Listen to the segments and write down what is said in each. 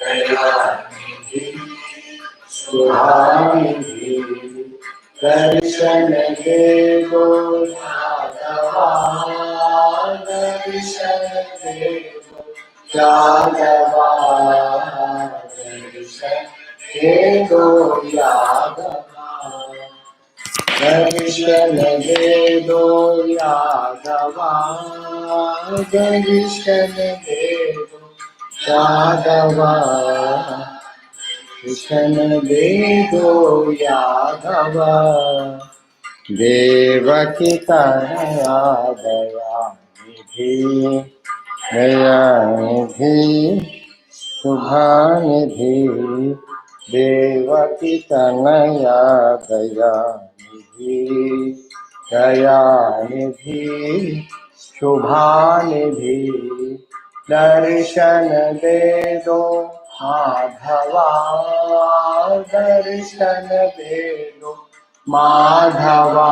दयानिधि शुभानिधि दर्शन दे दो यादवा दर्शन दे दो यादवा दर्शन दे दो यादवा दर्शन दे दो यादवा दर्शन दे दो यादवा दर्शन दे दो यादवा देवकी तनया दयानिधि दयानिधि शुभानिधि देवकी तनया दयानिधि दयानिधि शुभानिधि दर्शन दे दो माधवा दर्शन दे दो माधवा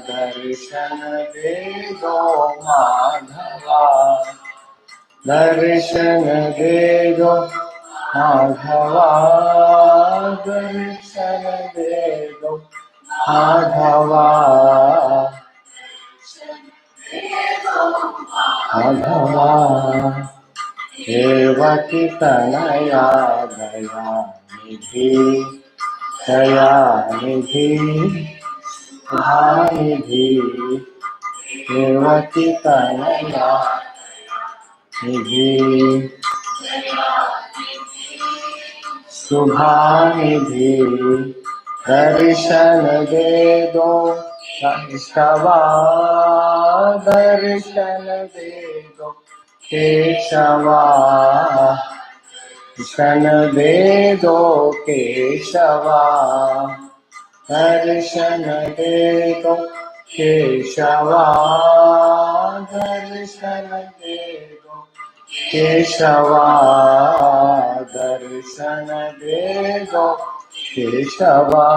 दर्शन दे दो माधवा दर्शन दे दो माधवा दर्शन दे दो माधवा माधवा देवकी तनया दयानिधि दयानिधि शुभानिधि देवकी तनया निधि शुभानिधि दर्शन दे दो केशवा दर्शन दे दो केशवा दर्शन दे दो केशवा दर्शन दे दो केशवा दर्शन दे दो केशवा दर्शन दे दो केशवा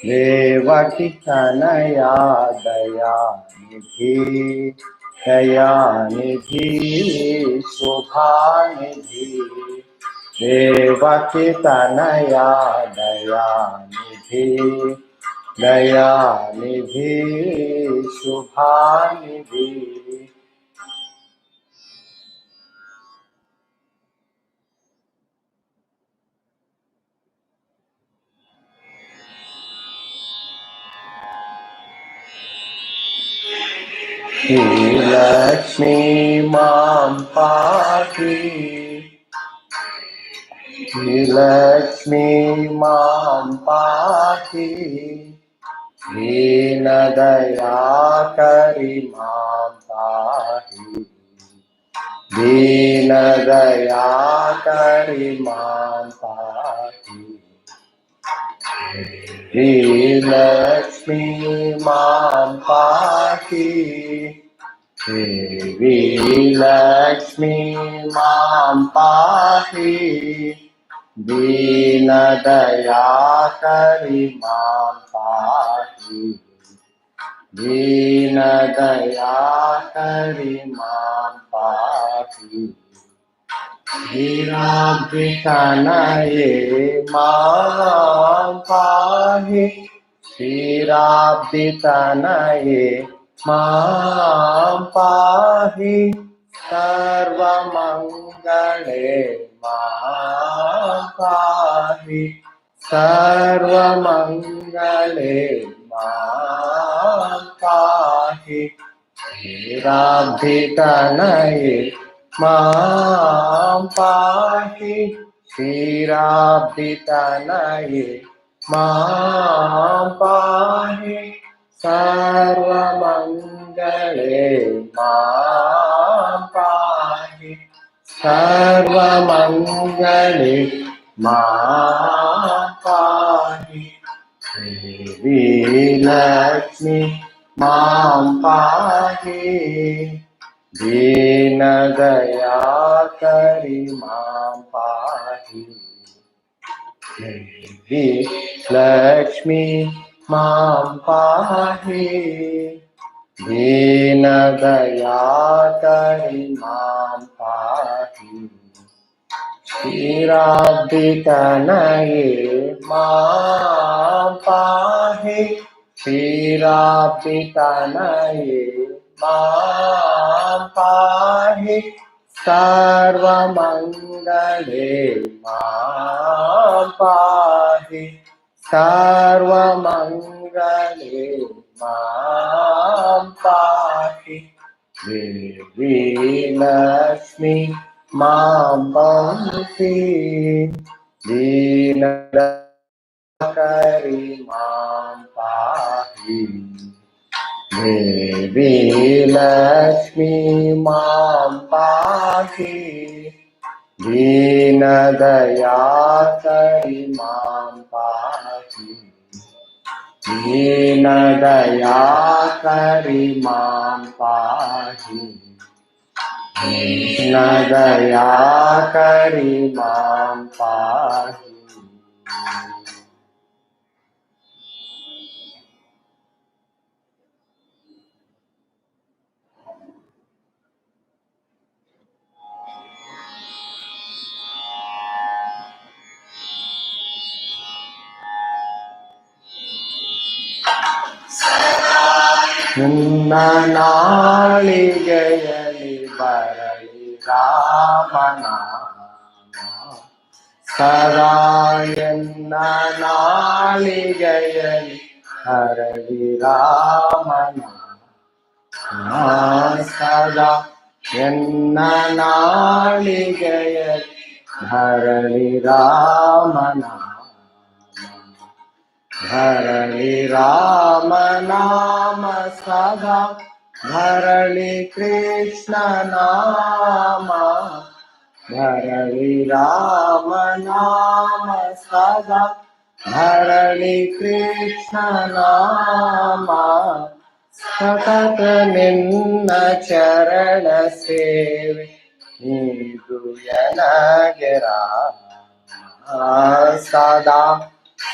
देवकी तनया दयानिधि दयानिधि शुभानिधि देवकी तनया दयानिधि दयानिधि शुभानिधि श्री लक्ष्मी मां पाहि श्री लक्ष्मी मां पाहि दीन दयाकरी मां पाहि दीन दयाकरी मां पाहि श्री लक्ष्मी मां पाहि देवी लक्ष्मी मां पाहि दीन दयाकरी मां पाहि दीन दयाकरी मां पाहि क्षीराब्धितनये मां पाहि क्षीराब्धितनये मां पाहि सर्वमङ्गले मां पाहि सर्वमङ्गले मां पाहि क्षीराब्धितनये मां पाहि क्षीराब्धितनये मां पाहि सर्वमङ्गले मां पाहि सर्वमङ्गले मां पाहि देवी लक्ष्मी मां पाहि दीन दयाकरी मां पाहि देवी लक्ष्मी मां पाहि दीन दयाकरी मां पाहि क्षीराब्धितनये मां पाहि क्षीराब्धितनये मां पाहि सर्वमङ्गले मां पाहि सर्वमङ्गले मां पाहि देवी लक्ष्मी मां पाहि दीनकरी मां पाहि देवी लक्ष्मी मां पाहि दीनदयाकरी मां पाहि दीनदयाकरी मां पाहि दीनदयाकरी मां पाहि। ನಿನ್ನ ನಾಳಿಗೆಯಲಿ ಬರಲಿ ರಾಮನಾಮ ಸದಾ ಎನ್ನ ನಾಳಿಗೆಯಲಿ ಹರಳಿ ರಾಮನಾಮ ಸದಾ ಎನ್ನ ನಾಳಿಗೆಯಲಿ ಹರಳಿ ರಾಮನಾಮ ಹರಳಿ ರಾಮ ನಾಮ ಸದಾ ಹರಳಿ ಕೃಷ್ಣ ನಾಮ ಹರಳಿ ರಾಮ ನಾಮ ಸದಾ ಹರಳಿ ಕೃಷ್ಣ ನಾಮ ಸತತ ನಿನ್ನ ಚರಣ ಸೇವೆ ನೀದು ಎನಗೆ ರಾಮ ಸದಾ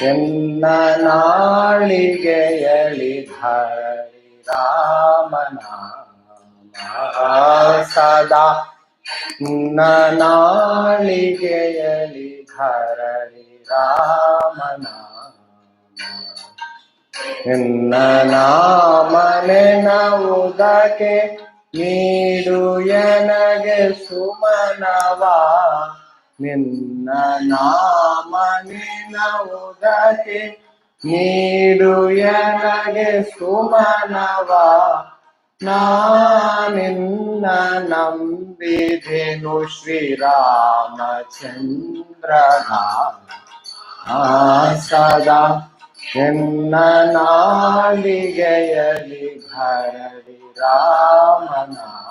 ಎನ್ನ ನಾಳಿಗೆಯಲಿ ಹರಳಿ ರಾಮನಾಮ ಸದಾ ಎನ್ನ ನಾಳಿಗೆಯಲಿ ಹರಳಿ ರಾಮನಾಮ ಎನ್ನ ನಾಮ ನೆನವುದಕ್ಕೆ ನೀಡು ಎನಗೆ ಸುಮನವ ನಿನ್ನ ನಾಮ ನೆನವುದಕ್ಕೆ ನೀಡು ಎನಗೆ ಸುಮನವ ನಾನಿನ್ನ ನಂಬಿದೆನು ಶ್ರೀರಾಮಚಂದ್ರನ ಸದಾ ಎನ್ನ ನಾಳಿಗೆಯಲಿ ಹರಳಿ ರಾಮನಾಮ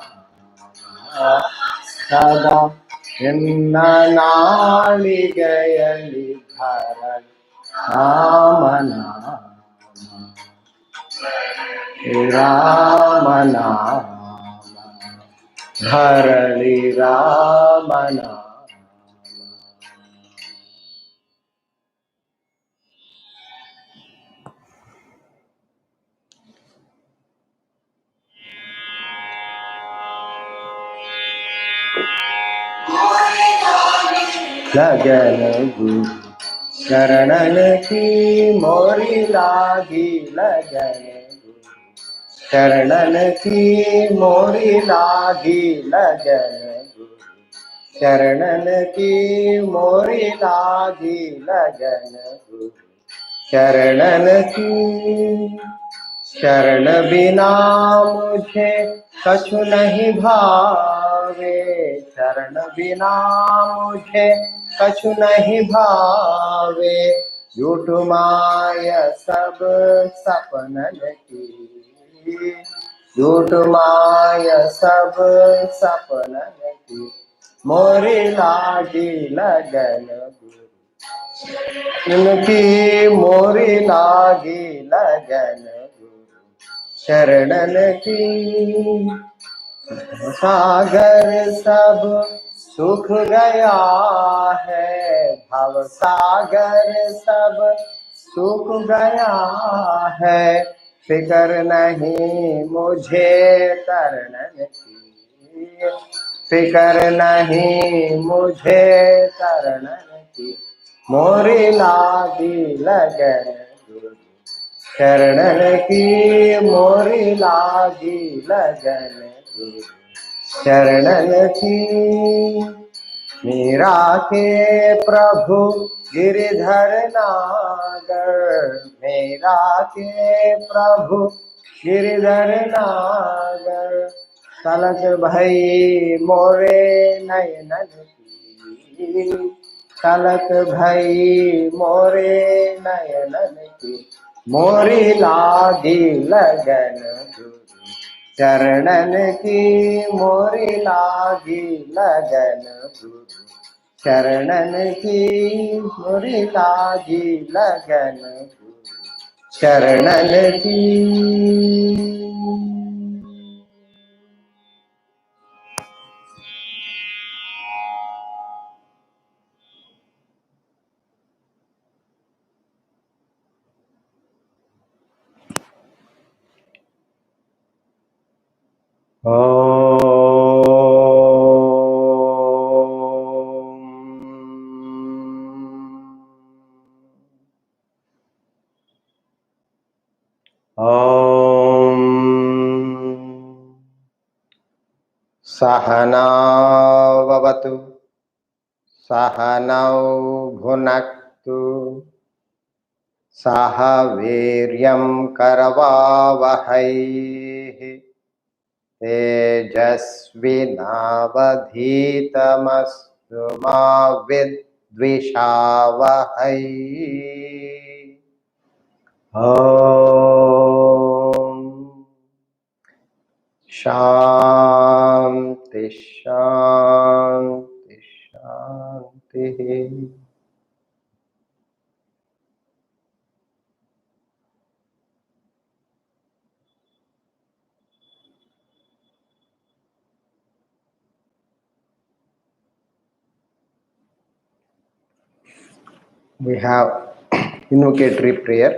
ಸದಾ ಎನ್ನ ನಾಳಿಗೆಯಲಿ ಹರಳಿ ರಾಮನಾಮ ರಾಮನಾಮ ಹರಳಿ ರಾಮನಾಮ. लगन गुरु चरणन की मोरी लागी लगन गुरु चरणन की मोरी लागी लगन गुरु चरणन की मोरी लागी लगन गुरु चरणन की शरण बिना मुझे कछु नहीं भावे शरण बिना मुझे कछु नहीं भावे झूठ माया सब सपनन की झूठ माया सब सपनन की मोरी लागी लगन गुरु उनकी मोरी लागी लगन शरणन की सागर सब सुख गया है भव सागर सब सुख गया है फिकर नहीं मुझे तरणन की फिकर नहीं मुझे शरणन की, मोरी लागी लगन गुरु शरणन की, मोरी लागी लगन गुरु शरणन की। मीरा के प्रभु गिरिधर नागर, मीरा के प्रभु गिरिधर नागर, तलक भई मोरे नयनन की, तलक भई मोरे नयनन की, मोरी लागी लगन गुरु चरणन की, मोरी लागी लगन गुरु चरणन की, मोरी लागी लगन गुरु चरणन की। सहनाववतु सहनौ भुनक्तु सह वीर्यं करवावहै तेजस्विनावधीतमस्तु मा विद्विषावहै। ओम शांति शांति शांति। We have invocatory prayer.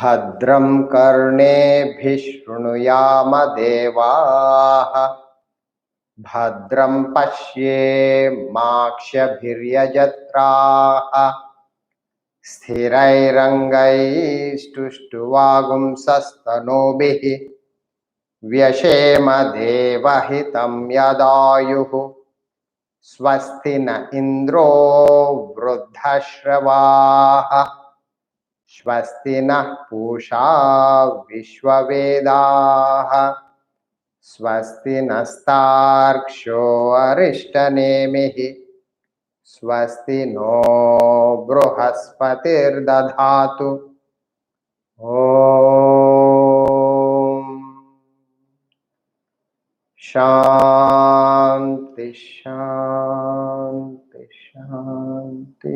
भद्रं कर्णेभिः शृणुयाम देवाः, भद्रं पश्येमाक्षभिर्यजत्राः, स्थिरैरङ्गैस्तुष्टुवागुंसस्तनूभिः व्यशेम देवहितं यदायुः। स्वस्ति न इन्द्रो वृद्धश्रवाः, स्वस्ति नः पूषा विश्ववेदाः, स्वस्ति नस्तार्क्ष्यो अरिष्टनेमिः, स्वस्ति no बृहस्पतिर्दधातु। Om Shanti Shanti Shanti.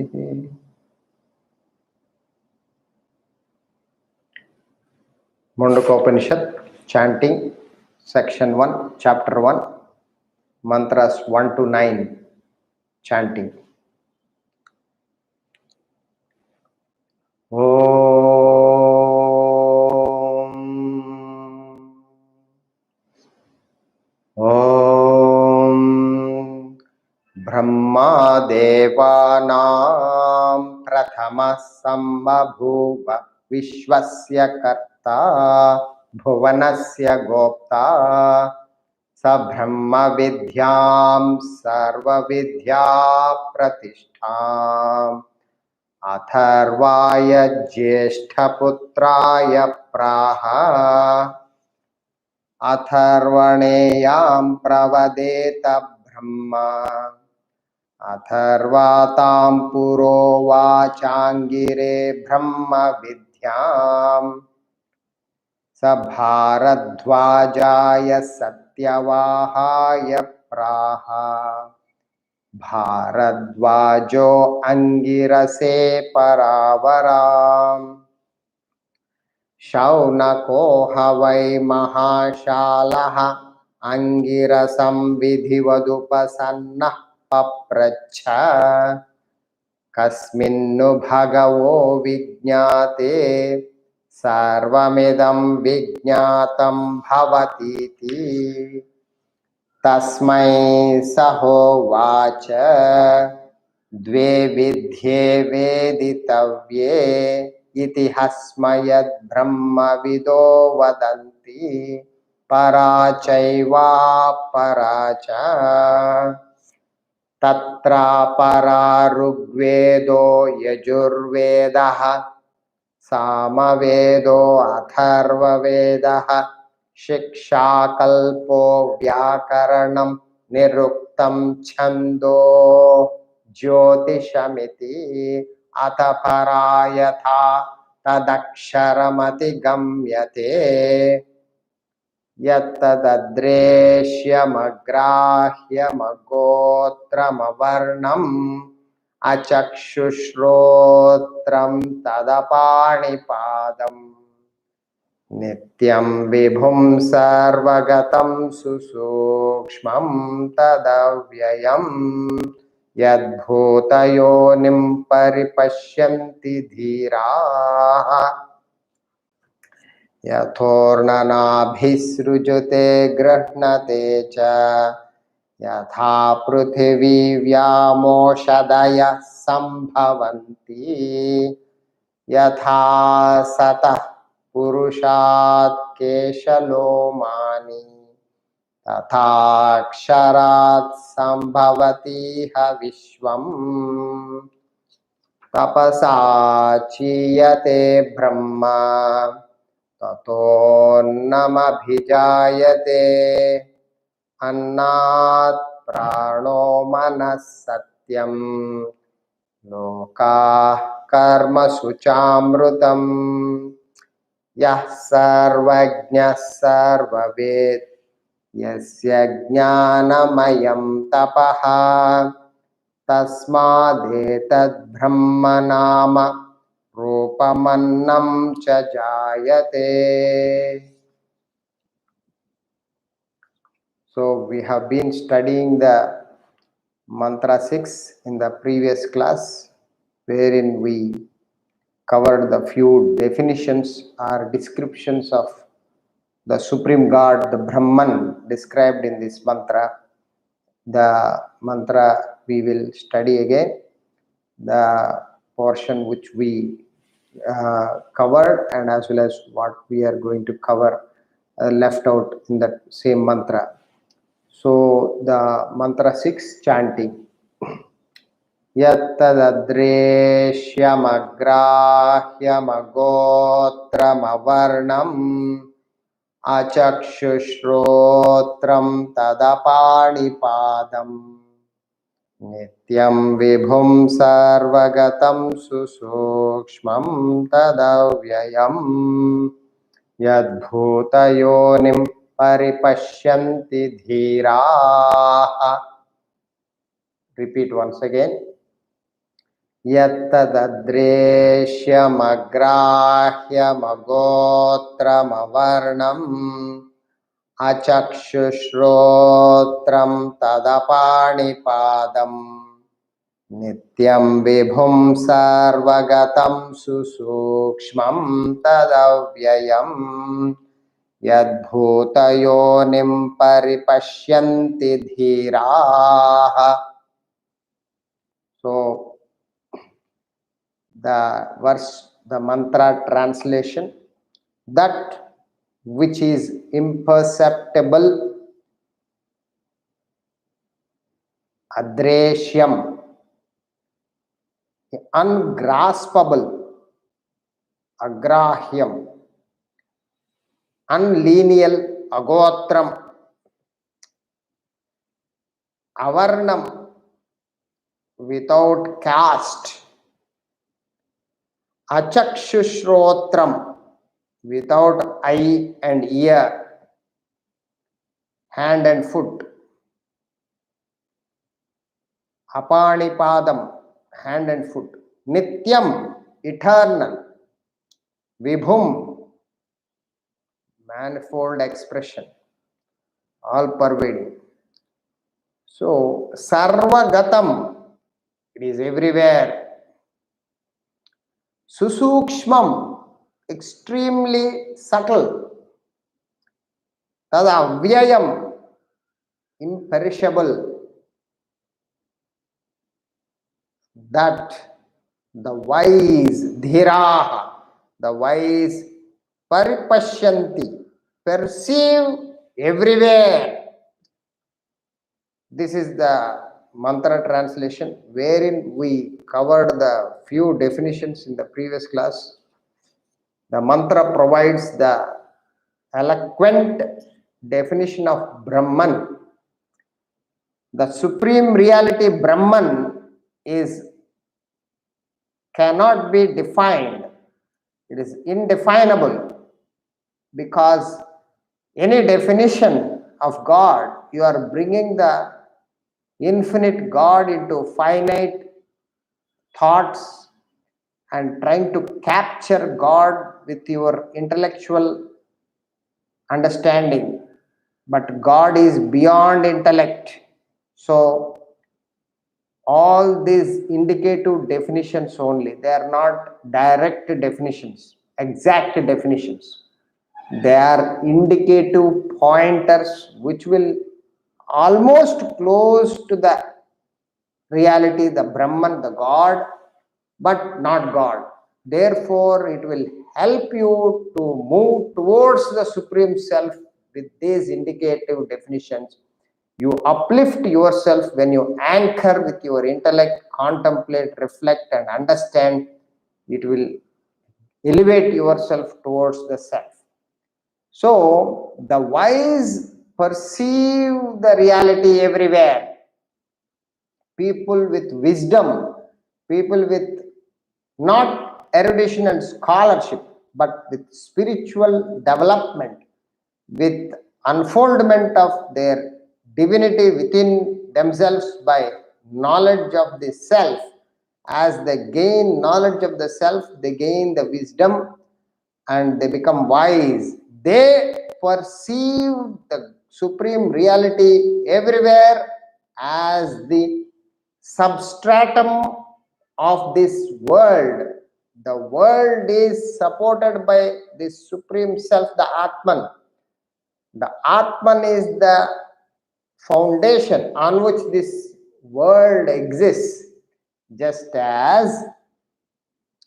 Munadakopanishad, chanting, section 1, chapter 1, mantras 1 to 9, chanting. Om Brahma Devanam Prathama Sambhabhuva Vishwasya Karta Bhuvanasya Gopta Sa Brahma Vidyam Sarva Vidya Pratishtham अथर्वाय ज्येष्ठपुत्राय प्राहा अथर्वणेयां प्रवदेत ब्रह्मा अथर्वातां पुरोवाचाङ्गिरे ब्रह्म विद्याम् स भारद्वाजाय सत्यवाहाय प्राहा भारद्वाजो अंगिरसे परावराम शौनको ह वै महाशालः अंगिरसं विधिवदुपसन्नः पप्रच्छ कस्मिन्नु भगवो विज्ञाते सर्वमिदं विज्ञातं भवतीति तस्मै सहोवाच द्वे विद्ये वेदितव्ये इति हस्मयद्ब्रह्मविदो वदन्ति परा चैवापरा च तत्र परा ऋग्वेदो यजुर्वेदः सामवेदो अथर्ववेदः शिक्षाकल्पो व्याकरणं निरुक्तं छन्दो ज्योतिषमिति अथ परा यथा तदक्षरमतिगम्यते यत्तदद्रेश्यमग्राह्यमगोत्रमवर्णम् अचक्षुश्रोत्रं तदपाणिपादम् नित्यं विभुं सर्वगतं सुसूक्ष्मं तदव्ययम् यद्भूतयोनिं परिपश्यन्ति धीराः यथोर्णनाभिसृजते गृह्णते च यथा पृथिवी व्यामोषदयः सम्भवन्ति यथा सतः पुरुषात् केशलोमानि तथाक्षरात् सम्भवतीह विश्वम् तपसा चीयते ब्रह्म ततोऽन्नमभिजायते अन्नात् प्राणो मनः सत्यम् लोकाः कर्मसु चामृतम् यः सर्वज्ञः सर्ववेद् यस्य ज्ञानमयं तपः तस्मादेतद्ब्रह्म नाम रूपमन्नं च जायते. So we have been studying the mantra 6 in the previous class, wherein we covered the few definitions or descriptions of the Supreme God, the Brahman, described in this mantra. The mantra we will study again, the portion which we covered, and as well as what we are going to cover left out in the same mantra. So the mantra 6 chanting. Yattadadreshyamagrahyamagotramavarnam achakshushrotram tadapanipadam nityam vibhum sarvagatam susukshmam tadavyayam yadbhutayonim paripashyanti dhiraha. Repeat once again. Yattadadreshyamagrahyamagotramavarnam achakshushrotram tadapanipadam nityam vibhum sarvagatam susukshmam tadavyayam yadbhutayonim paripashyanti dhiraha. So the verse, the mantra translation: that which is imperceptible, adreshyam, ungraspable, agrahyam, unlineal, agotram, avarnam, without caste, achakshushrotram, without eye and ear, hand and foot, apanipadam, hand and foot, nityam, eternal, vibhum, manifold expression, all pervading, So, Sarvagatam, it is everywhere. Susukshmam, extremely subtle. Tada Vyayam, imperishable. That the wise, dhiraha, the wise paripashyanti, perceive everywhere. This is the mantra translation wherein we covered the few definitions in the previous class. The mantra provides the eloquent definition of Brahman. The supreme reality Brahman cannot be defined. It is indefinable, because any definition of God, you are bringing the infinite God into finite thoughts and trying to capture God with your intellectual understanding. But God is beyond intellect. So all these indicative definitions only, they are not direct definitions, exact definitions. They are indicative pointers which will almost close to the reality, the Brahman, the God, but not God. Therefore, it will help you to move towards the Supreme Self with these indicative definitions. You uplift yourself when you anchor with your intellect, contemplate, reflect, and understand. It will elevate yourself towards the self. So, the wise perceive the reality everywhere. People with wisdom, people with not erudition and scholarship, but with spiritual development, with unfoldment of their divinity within themselves by knowledge of the self. As they gain knowledge of the self, they gain the wisdom and they become wise. They perceive the supreme reality everywhere as the substratum of this world. The world is supported by this supreme self, the Atman. The Atman is the foundation on which this world exists. Just as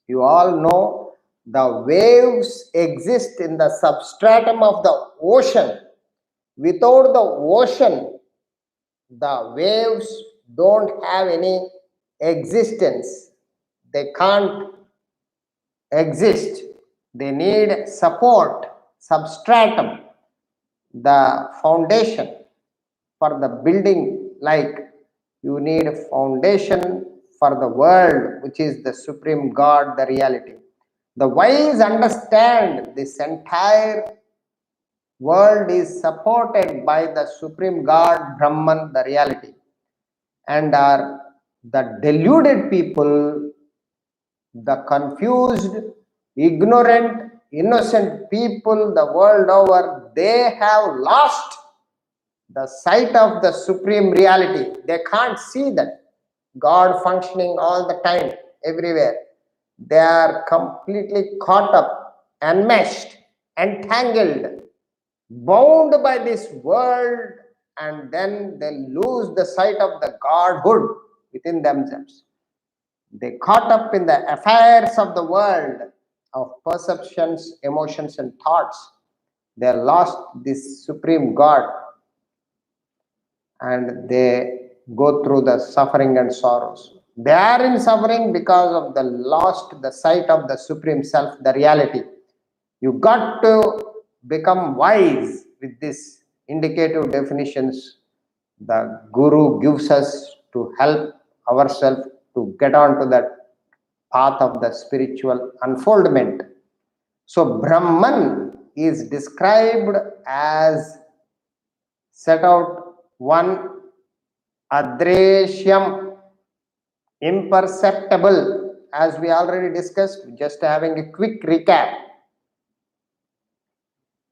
you all know, the waves exist in the substratum of the ocean. Without the ocean, the waves don't have any existence. They can't exist. They need support, substratum, the foundation for the building. Like you need a foundation for the world, which is the supreme God, the reality. The wise understand this entire world is supported by the supreme God, Brahman, the reality, and are the deluded people, the confused, ignorant, innocent people the world over, they have lost the sight of the supreme reality. They can't see that God functioning all the time, everywhere. They are completely caught up, enmeshed, entangled, bound by this world, and then they lose the sight of the Godhood within themselves. They caught up in the affairs of the world, of perceptions, emotions, and thoughts. They lost this supreme God, and they go through the suffering and sorrows. They are in suffering because of the lost the sight of the supreme self, the reality. You got to become wise with these indicative definitions the Guru gives us to help ourselves to get on to that path of the spiritual unfoldment. So Brahman is described as set out one adreshyam, imperceptible, as we already discussed. Just having a quick recap.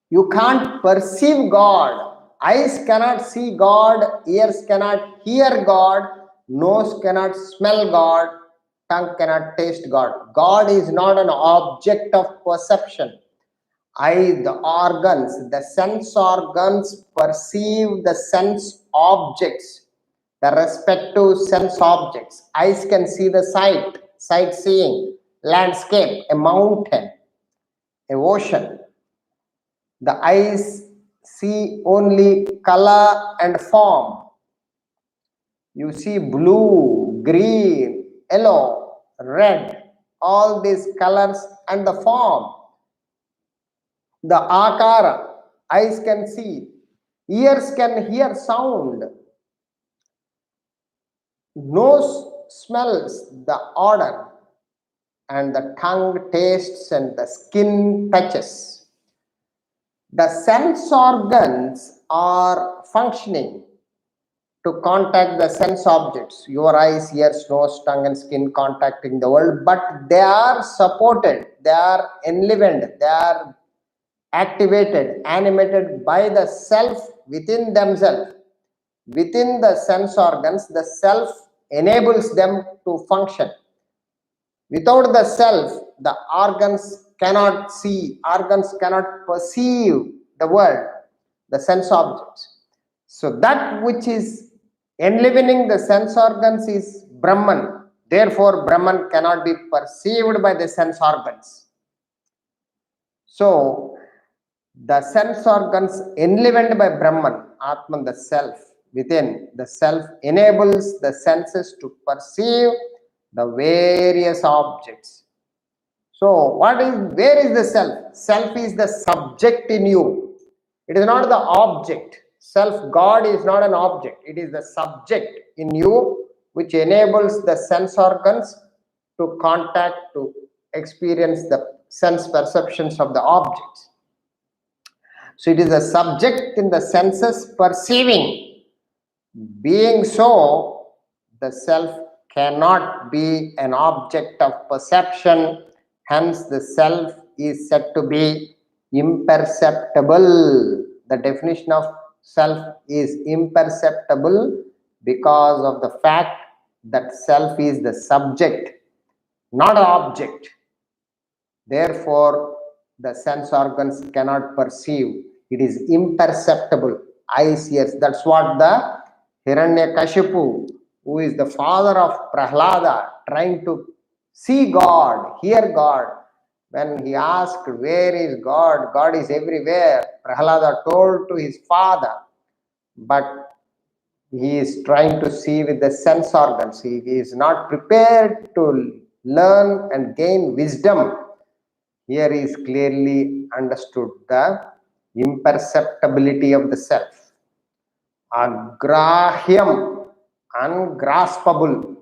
You can't perceive God Eyes cannot see God, ears cannot hear God, nose cannot smell God, tongue cannot taste God. God is not an object of perception. The organs, the sense organs perceive the sense objects, the respective sense objects. Eyes can see the sight seeing, landscape, a mountain, a ocean. The eyes see only color and form. You see blue, green, yellow, red, all these colors and the form. The akara, eyes can see, ears can hear sound, nose smells the odor, and the tongue tastes and the skin touches. The sense organs are functioning to contact the sense objects, your eyes, ears, nose, tongue, and skin contacting the world, but they are supported, they are enlivened, they are activated, animated by the self within themselves. Within the sense organs, the self enables them to function. Without the self, the organs cannot see, organs cannot perceive the world, the sense objects. So that which is enlivening the sense organs is Brahman. Therefore, Brahman cannot be perceived by the sense organs. So, the sense organs enlivened by Brahman, Atman, the self within, the self enables the senses to perceive the various objects. So, where is the self? Self is the subject in you. It is not the object. Self, God is not an object. It is the subject in you which enables the sense organs to contact, to experience the sense perceptions of the objects. So it is the subject in the senses perceiving. Being so, the self cannot be an object of perception. Hence, the self is said to be imperceptible. The definition of self is imperceptible because of the fact that self is the subject, not an object. Therefore, the sense organs cannot perceive. It is imperceptible. Eyes, ears. That's what the Hiranyakashipu, who is the father of Prahlada, trying to see God, hear God. When he asked, where is God? God is everywhere. Prahlada told to his father, but he is trying to see with the sense organs. He is not prepared to learn and gain wisdom. Here is clearly understood the imperceptibility of the self. Agrahyam, ungraspable.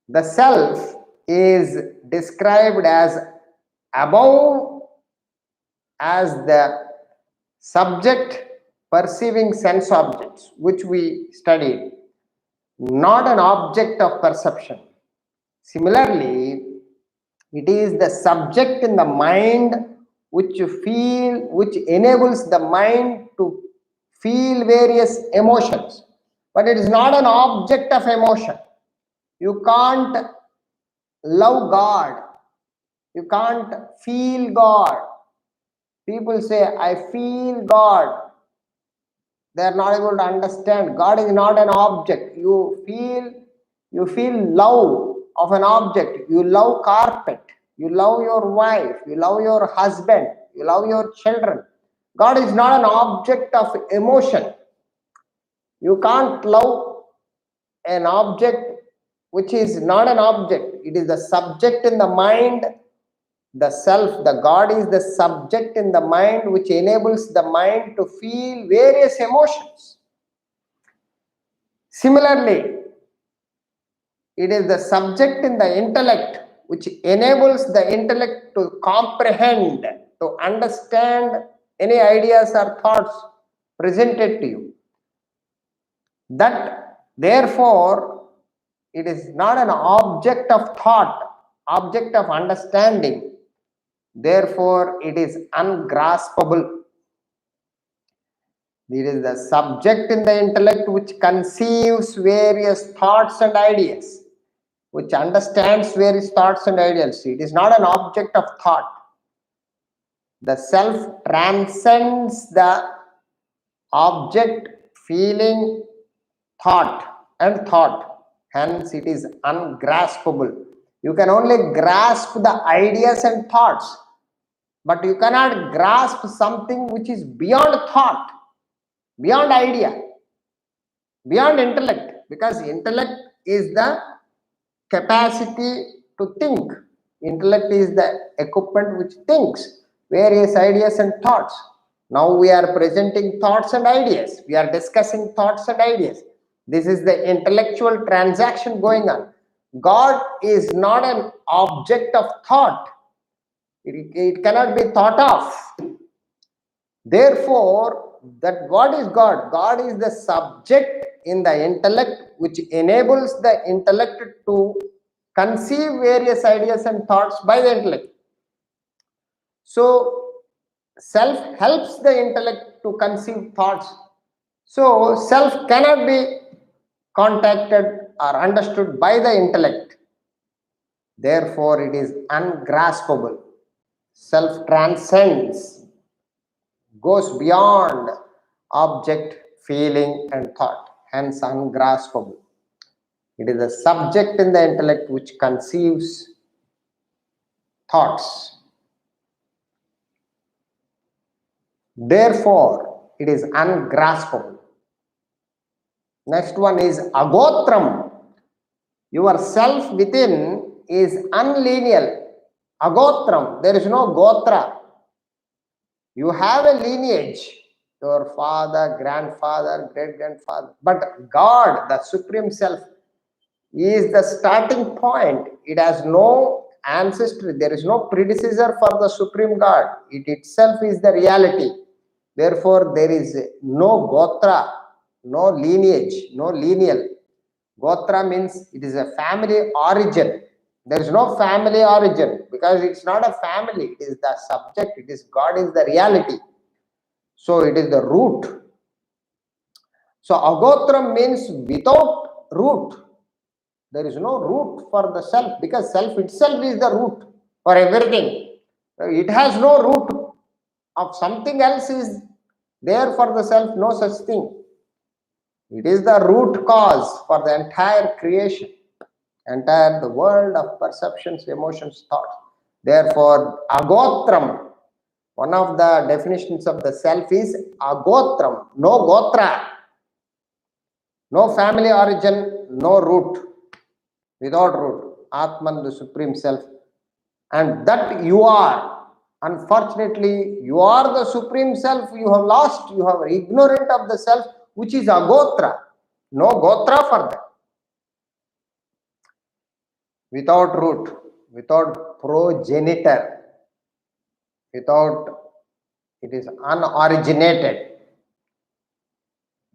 The self is described as above as the subject perceiving sense objects, which we studied, not an object of perception. Similarly, it is the subject in the mind which enables the mind to feel various emotions, but it is not an object of emotion. You can't love God, you can't feel God. People say, I feel God. They are not able to understand. God is not an object. You feel love of an object. You love carpet. You love your wife. You love your husband. You love your children. God is not an object of emotion. You can't love an object which is not an object. It is the subject in the mind. The self, the God is the subject in the mind which enables the mind to feel various emotions. Similarly, it is the subject in the intellect which enables the intellect to comprehend, to understand any ideas or thoughts presented to you. That, therefore, it is not an object of thought, object of understanding. Therefore, it is ungraspable. It is the subject in the intellect which conceives various thoughts and ideas, which understands various thoughts and ideas. It is not an object of thought. The self transcends the object, feeling, thought. Hence, it is ungraspable. You can only grasp the ideas and thoughts, but you cannot grasp something which is beyond thought, beyond idea, beyond intellect, because intellect is the capacity to think. Intellect is the equipment which thinks various ideas and thoughts. Now we are presenting thoughts and ideas. We are discussing thoughts and ideas. This is the intellectual transaction going on. God is not an object of thought. It cannot be thought of. Therefore, that what is God? God is the subject in the intellect which enables the intellect to conceive various ideas and thoughts by the intellect. So, self helps the intellect to conceive thoughts. So, self cannot be contacted or understood by the intellect. Therefore, it is ungraspable. Self transcends, goes beyond object, feeling, and thought, hence ungraspable. It is a subject in the intellect which conceives thoughts. Therefore, it is ungraspable. Next one is agotram. Your self within is unlineal. Agotram, there is no gotra. You have a lineage, your father, grandfather, great grandfather, but God, the Supreme Self, is the starting point. It has no ancestry, there is no predecessor for the Supreme God. It itself is the reality. Therefore, there is no gotra, no lineage, no lineal. Gotra means it is a family origin. There is no family origin because it's not a family, it is the subject, it is God is the reality. So it is the root. So agotram means without root. There is no root for the self because self itself is the root for everything. It has no root of something else is there for the self, no such thing. It is the root cause for the entire creation, entire the world of perceptions, emotions, thoughts. Therefore, agotram, one of the definitions of the self is agotram, no gotra, no family origin, no root, without root, Atman, the Supreme Self, and that you are. Unfortunately, you are the Supreme Self, you have lost, you are ignorant of the self, which is agotra, no gotra for that. Without root, without progenitor, without, it is unoriginated.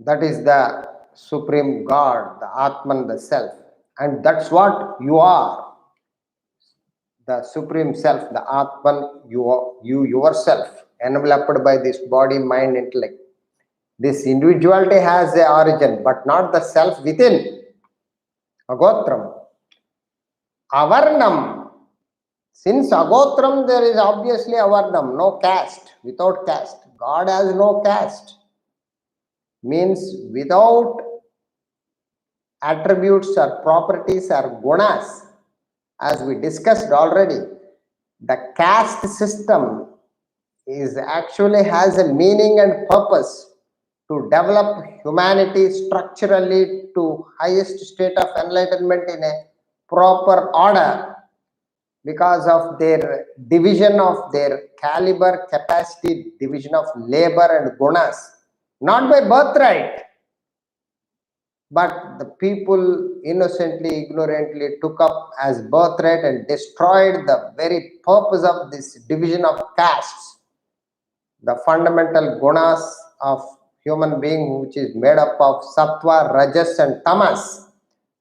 That is the Supreme God, the Atman, the Self, and that's what you are. The Supreme Self, the Atman, you yourself, enveloped by this body, mind, intellect. This individuality has a origin, but not the self within. Agotram. Avarnam. Since agotram, there is obviously avarnam, no caste, without caste. God has no caste. Means without attributes or properties or gunas. As we discussed already, the caste system is actually has a meaning and purpose to develop humanity structurally to highest state of enlightenment in a proper order because of their division of their caliber, capacity, division of labor and gunas, not by birthright. But the people innocently, ignorantly took up as birthright and destroyed the very purpose of this division of castes, the fundamental gunas of human being, which is made up of sattva, rajas, and tamas.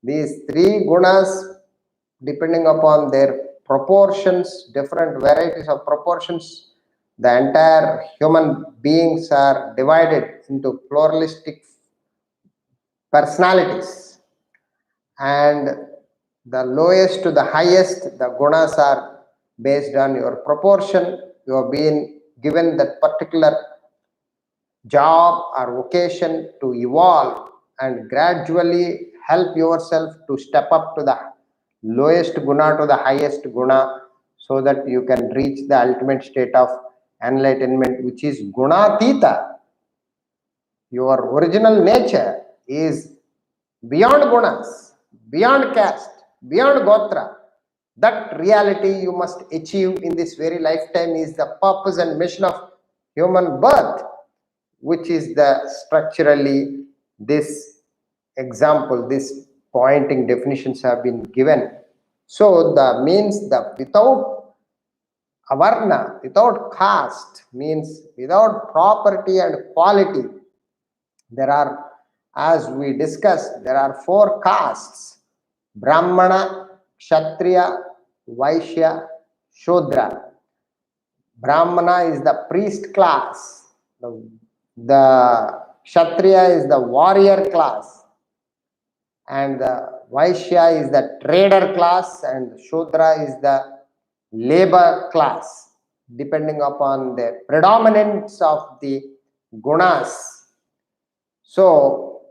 These three gunas, depending upon their proportions, different varieties of proportions, The entire human beings are divided into pluralistic personalities, and the lowest to the highest, the gunas are based on your proportion. You have been given that particular job or vocation to evolve and gradually help yourself to step up to the lowest guna to the highest guna, so that you can reach the ultimate state of enlightenment, which is gunatita. Your original nature is beyond gunas, beyond caste, beyond gotra. That reality you must achieve in this very lifetime is the purpose and mission of human birth, which is the structurally this example, this pointing definitions have been given. So the means the without avarna, without caste, means without property and quality. There are, as we discussed, there are four castes: Brahmana, Kshatriya, Vaishya, Shudra. Brahmana is the priest class, the Kshatriya is the warrior class, and the Vaishya is the trader class, and Shudra is the labor class, depending upon the predominance of the gunas. So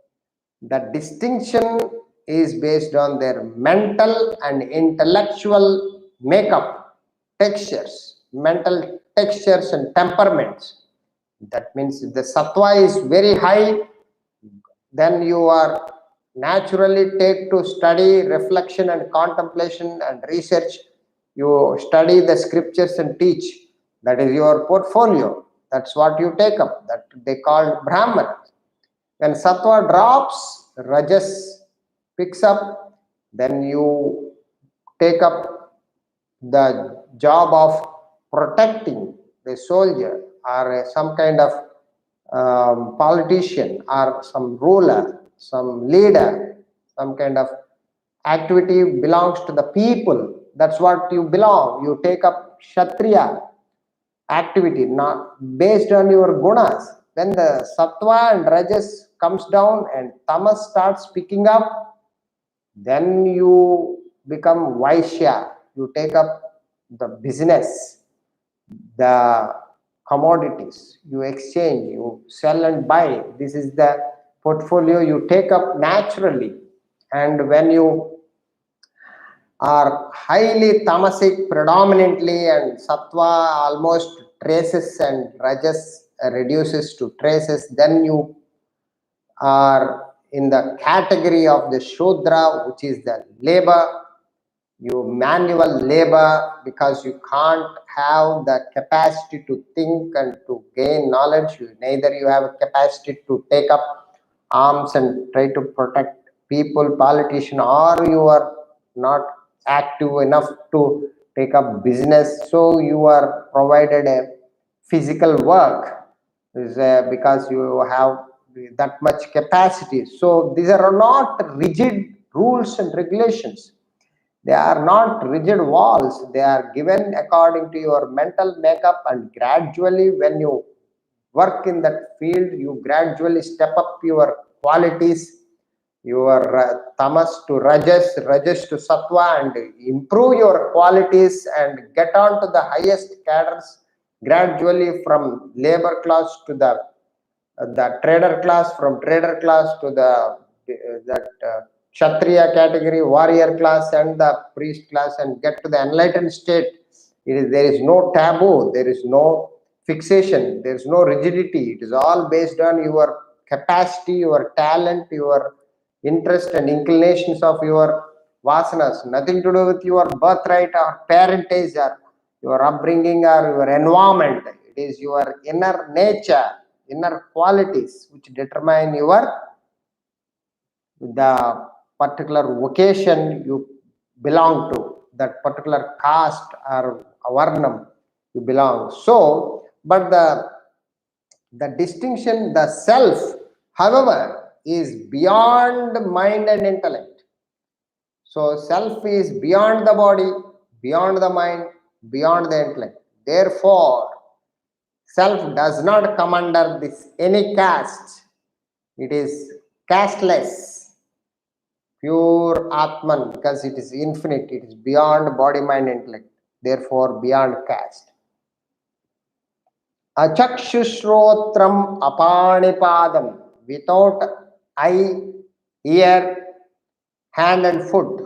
the distinction is based on their mental and intellectual makeup, textures, mental textures and temperaments. That means if the sattva is very high, then you are naturally take to study reflection and contemplation and research. You study the scriptures and teach. That is your portfolio. That's what you take up. That they call Brahmana. When sattva drops, rajas picks up, then you take up the job of protecting the soldier or some kind of politician or some ruler, some leader, some kind of activity belongs to the people. That's what you belong. You take up Kshatriya activity, not based on your gunas. When the sattva and rajas comes down and tamas starts picking up, then you become Vaishya. You take up the business, the commodities, you exchange, you sell and buy. This is the portfolio you take up naturally. And when you are highly tamasic predominantly, and sattva almost traces and rajas reduces to traces, then you are in the category of the Shudra, which is the labor, you manual labor, because you can't have the capacity to think and to gain knowledge. Neither you have a capacity to take up arms and try to protect people, politician, or you are not active enough to take up business. So you are provided a physical work because you have that much capacity. So these are not rigid rules and regulations. They are not rigid walls. They are given according to your mental makeup, and gradually when you work in that field, you gradually step up your qualities, your tamas to rajas, rajas to sattva, and improve your qualities and get on to the highest cadres gradually, from labor class to the trader class, from trader class to the that Kshatriya category, warrior class, and the priest class, and get to the enlightened state. There is no taboo, there is no fixation, there is no rigidity. It is all based on your capacity, your talent, your interest and inclinations of your vasanas. Nothing to do with your birthright or parentage or your upbringing or your environment. It is your inner nature, inner qualities which determine the particular vocation you belong to, that particular caste or varnam you belong. So, but the distinction, the self, however, is beyond mind and intellect. So self is beyond the body, beyond the mind, beyond the intellect. Therefore, Self does not come under this any caste. It is casteless, pure Atman, because it is infinite, it is beyond body, mind, intellect, therefore beyond caste. Achakshushrothram apanipadam, without eye, ear, hand and foot.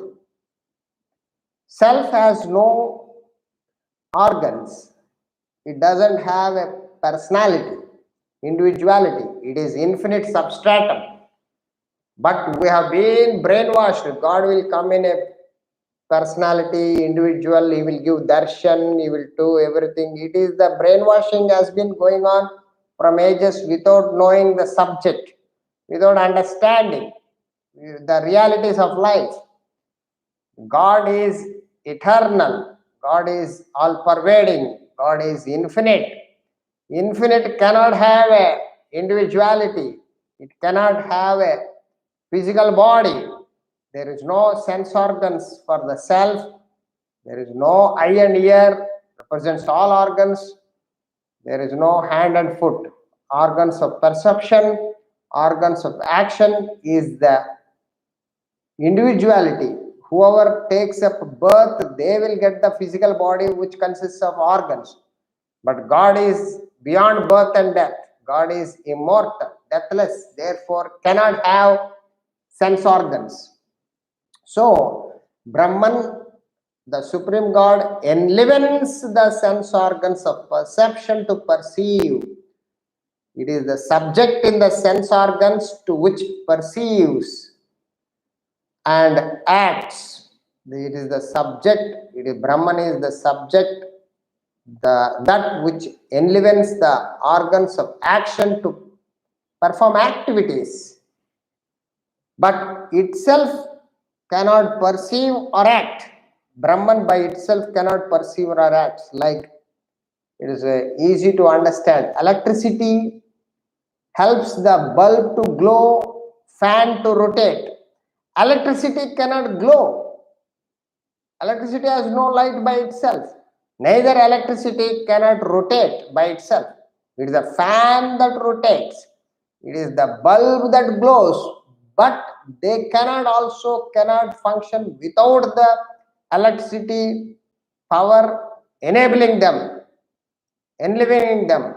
Self has no organs. It doesn't have a personality, individuality. It is infinite substratum. But we have been brainwashed. God will come in a personality, individual, he will give darshan, he will do everything. It is the brainwashing has been going on from ages without knowing the subject, without understanding the realities of life. God is eternal. God is all pervading. God is infinite. Infinite cannot have a individuality. It cannot have a physical body. There is no sense organs for the self. There is no eye and ear, represents all organs. There is no hand and foot. Organs of perception, organs of action is the individuality. Whoever takes up birth, they will get the physical body which consists of organs. But God is beyond birth and death. God is immortal, deathless, therefore cannot have sense organs. So, Brahman, the Supreme God, enlivens the sense organs of perception to perceive. It is the subject in the sense organs to which perceives and acts. It is the subject, Brahman is the subject, that which enlivens the organs of action to perform activities, but itself cannot perceive or act. Brahman by itself cannot perceive or act. Like it is easy to understand. Electricity helps the bulb to glow, fan to rotate. Electricity cannot glow. Electricity has no light by itself. Neither electricity cannot rotate by itself. It is the fan that rotates. It is the bulb that glows. But they cannot function without the electricity power enabling them, enlivening them,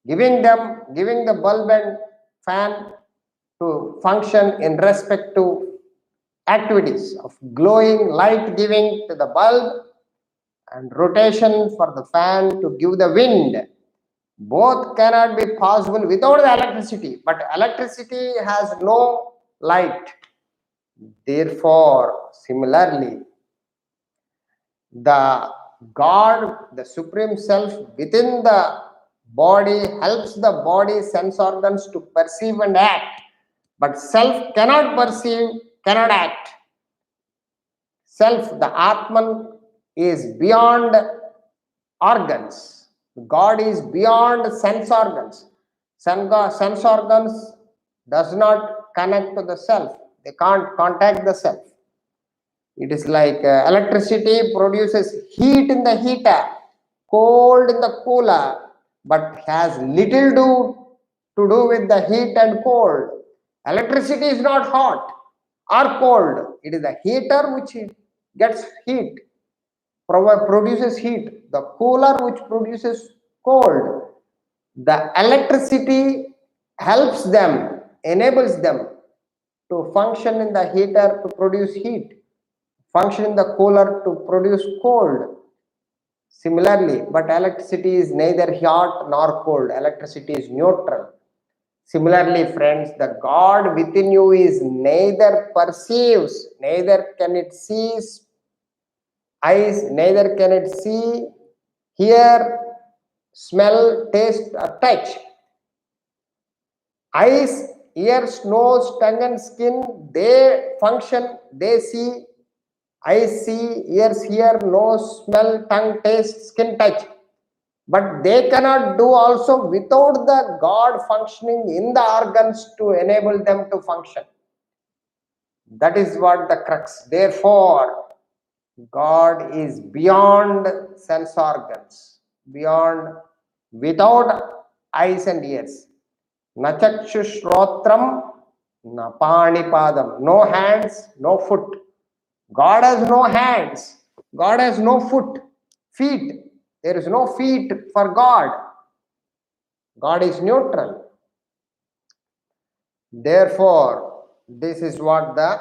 giving the bulb and fan to function in respect to activities of glowing, light giving to the bulb and rotation for the fan to give the wind. Both cannot be possible without the electricity, but electricity has no light. Therefore, similarly, the God, the Supreme Self within the body helps the body sense organs to perceive and act, but self cannot perceive, cannot act. Self, the Atman, is beyond organs. God is beyond sense organs. Sense organs does not connect to the self. They can't contact the self. It is like electricity produces heat in the heater, cold in the cooler, but has little to do with the heat and cold. Electricity is not hot or cold. It is the heater which gets heat, produces heat. The cooler which produces cold. The electricity helps them, enables them to function in the heater to produce heat, function in the cooler to produce cold. Similarly, but electricity is neither hot nor cold. Electricity is neutral. Similarly, friends, the God within you is neither perceives, neither can it see eyes, neither can it see, hear, smell, taste, or touch. Eyes, ears, nose, tongue, and skin, they function, they see. Eyes see, ears hear, nose smell, tongue taste, skin touch. But they cannot do also without the God functioning in the organs to enable them to function. That is what the crux. Therefore, God is beyond sense organs, beyond without eyes and ears. Na chakshu shrotram, na pani padam. No hands, no foot. God has no hands. God has no foot, feet. There is no feet for God. God is neutral. Therefore, this is what the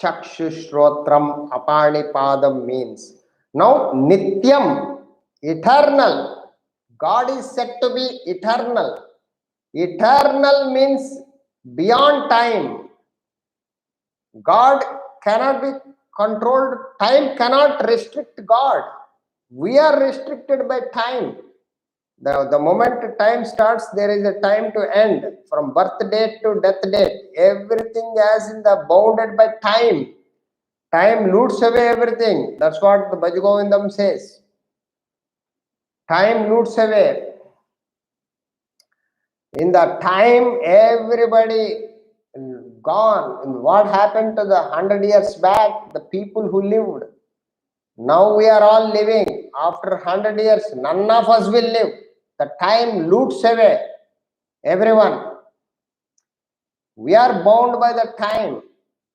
Chakshu Shrotram Apani Padam means. Now, Nityam, eternal. God is said to be eternal. Eternal means beyond time. God cannot be controlled. Time cannot restrict God. We are restricted by time. The moment time starts, there is a time to end. From birth date to death date, everything as in the bounded by time. Time loots away everything. That's what the Bhajagovindam says. Time loots away. In the time, everybody gone. What happened to the 100 years back? The people who lived. Now we are all living. After 100 years, none of us will live. The time loots away everyone. We are bound by the time.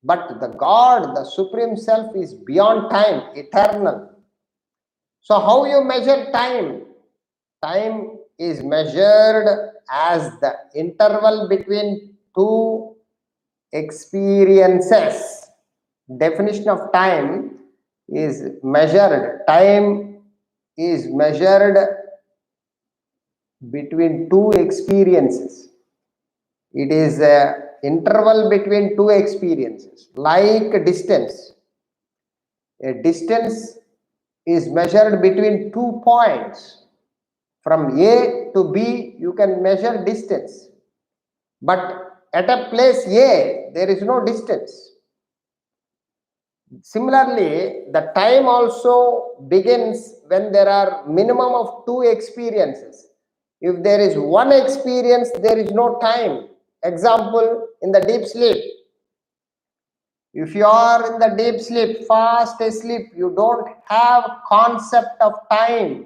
But the God, the Supreme Self, is beyond time, eternal. So how you measure time? Time is measured as the interval between two experiences. Definition of time is measured. Time is measured between two experiences. It is an interval between two experiences, like distance. A distance is measured between 2 points. From A to B, you can measure distance. But at a place A, there is no distance. Similarly, the time also begins when there are minimum of two experiences. If there is one experience, there is no time. Example, in the deep sleep. If you are in the deep sleep, fast asleep, you don't have concept of time.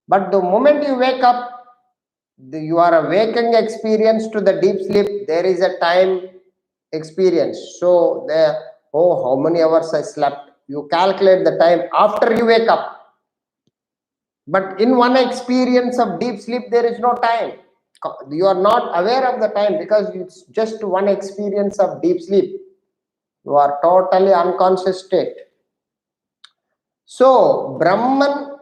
But the moment you wake up, you are a waking experience to the deep sleep, there is a time experience. So there, oh, how many hours I slept? You calculate the time after you wake up. But in one experience of deep sleep, there is no time. You are not aware of the time because it's just one experience of deep sleep. You are totally unconscious state. So Brahman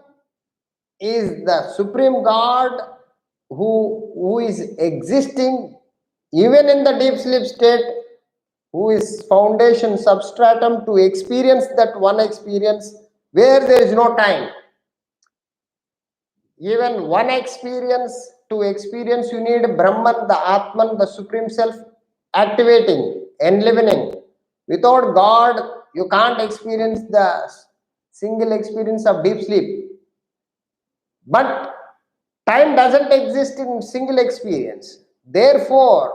is the Supreme God who is existing even in the deep sleep state, who is foundation substratum to experience that one experience where there is no time. Even one experience to experience, you need Brahman, the Atman, the Supreme Self activating, enlivening. Without God, you can't experience the single experience of deep sleep. But time doesn't exist in single experience. Therefore,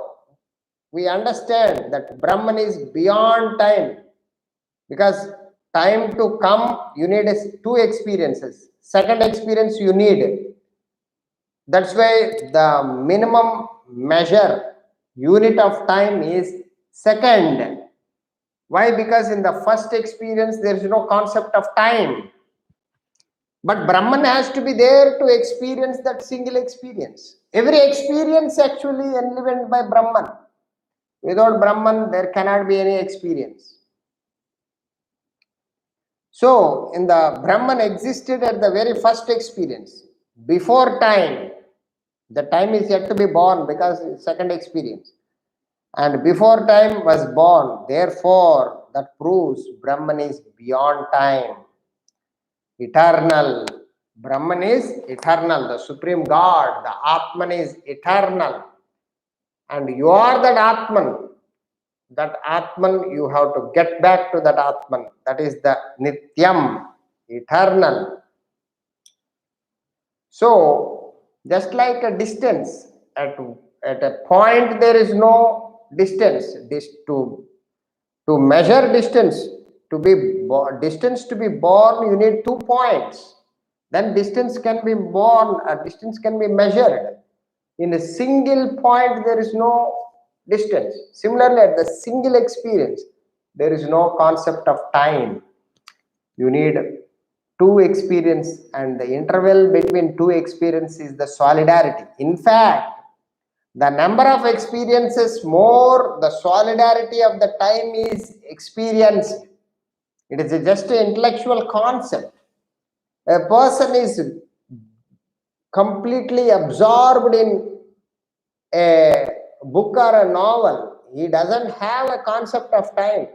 we understand that Brahman is beyond time, because time to come, you need two experiences. Second experience you need. That's why the minimum measure unit of time is second. Why? Because in the first experience there is no concept of time. But Brahman has to be there to experience that single experience. Every experience actually enlivened by Brahman. Without Brahman, there cannot be any experience. So, in the Brahman existed at the very first experience. Before time, the time is yet to be born because it's second experience. And before time was born, therefore, that proves Brahman is beyond time. Eternal. Brahman is eternal. The Supreme God, the Atman is eternal. And you are that Atman. That Atman, you have to get back to that Atman. That is the Nityam, eternal. So, just like a distance, at a point there is no distance. To measure distance, to be born, you need 2 points. Then distance can be born, distance can be measured. In a single point, there is no distance. Similarly, at the single experience, there is no concept of time. You need two experience, and the interval between two experiences is the solidarity. In fact, the number of experiences more, the solidarity of the time is experienced. It is just an intellectual concept. A person is completely absorbed in a book or a novel. He doesn't have a concept of time.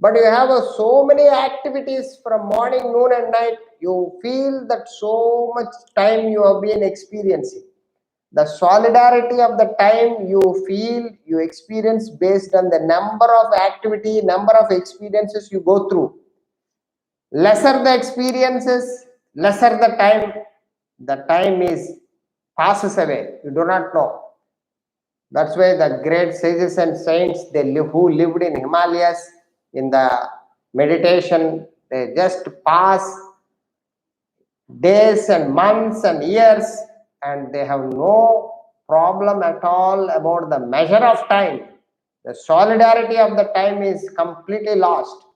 But you have so many activities from morning, noon, and night. You feel that so much time you have been experiencing. The solidarity of the time you feel, you experience based on the number of activity, number of experiences you go through. Lesser the experiences, lesser the time is passes away. You do not know. That's why the great sages and saints who lived in Himalayas in the meditation, they just pass days and months and years, and they have no problem at all about the measure of time. The solidarity of the time is completely lost,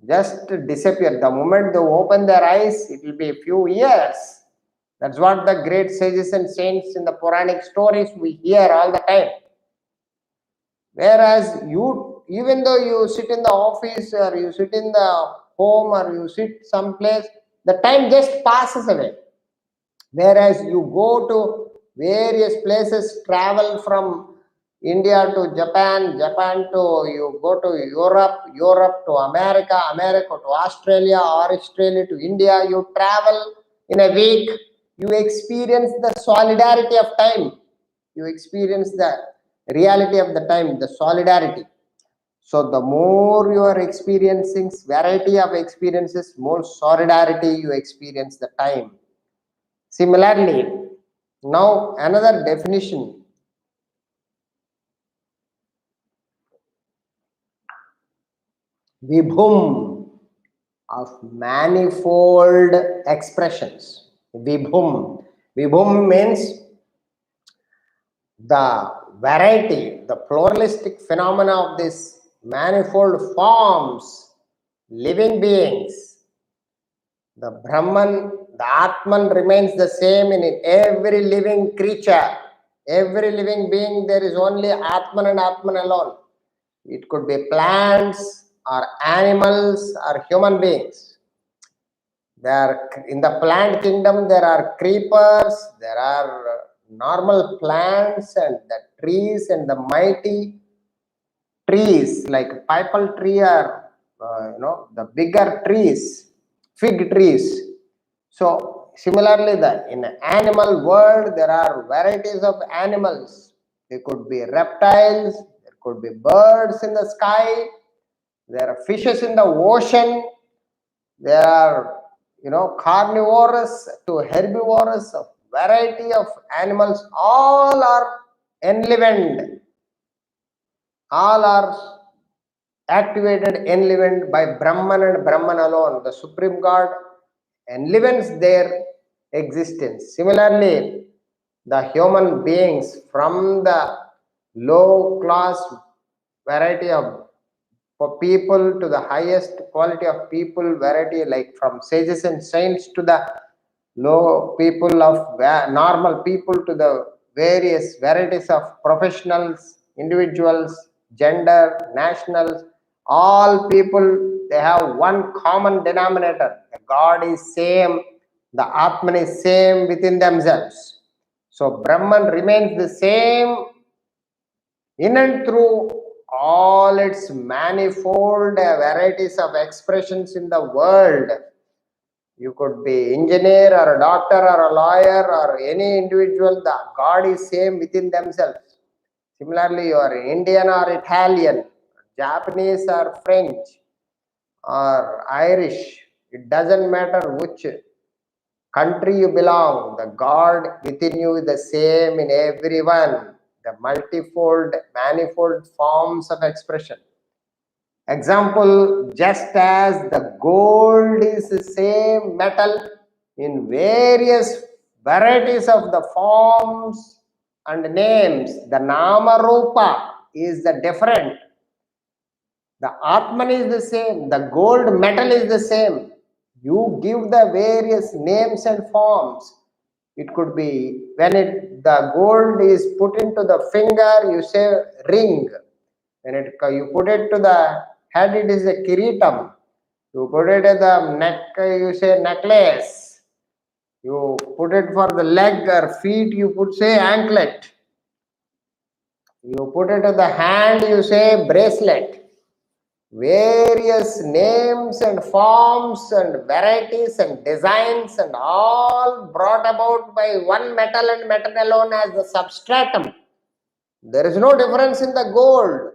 just disappear. The moment they open their eyes, it will be a few years. That's what the great sages and saints in the Puranic stories we hear all the time. Whereas you, even though you sit in the office or you sit in the home or you sit someplace, the time just passes away. Whereas you go to various places, travel from India to Japan, Japan to, you go to Europe, Europe to America, America to Australia, or Australia to India, you travel in a week, you experience the solidarity of time. You experience the reality of the time, the solidarity. So the more you are experiencing variety of experiences, more solidarity you experience the time. Similarly, now another definition. Vibhum, of manifold expressions. Vibhum. Vibhum means the variety, the pluralistic phenomena of this manifold forms, living beings. The Brahman, the Atman remains the same in every living creature. Every living being, there is only Atman and Atman alone. It could be plants or animals or human beings. There, in the plant kingdom, there are creepers, there are normal plants and the trees and the mighty trees like pipal tree or the bigger trees, fig trees. So similarly, in the animal world, there are varieties of animals. There could be reptiles, there could be birds in the sky, there are fishes in the ocean, there are carnivorous to herbivorous, a variety of animals. All are enlivened, all are activated, enlivened by Brahman and Brahman alone. The Supreme God enlivens their existence. Similarly, the human beings, from the low class variety of for people to the highest quality of people, variety, like from sages and saints to the low people of normal people to the various varieties of professionals, individuals, gender, nationals, all people, they have one common denominator. The God is same, the Atman is same within themselves. So Brahman remains the same in and through all its manifold varieties of expressions in the world. You could be engineer or a doctor or a lawyer or any individual, the God is same within themselves. Similarly, you are Indian or Italian, Japanese or French or Irish, it doesn't matter which country you belong, the God within you is the same in everyone. The multifold, manifold forms of expression. Example, just as the gold is the same metal in various varieties of the forms and names. The Nama Rupa is the different. The Atman is the same. The gold metal is the same. You give the various names and forms. It could be when the gold is put into the finger, you say ring. When you put it to the head, it is a kiritam. You put it at the neck, you say necklace. You put it for the leg or feet, you put say anklet. You put it at the hand, you say bracelet. Various names and forms and varieties and designs and all brought about by one metal and metal alone as the substratum. There is no difference in the gold,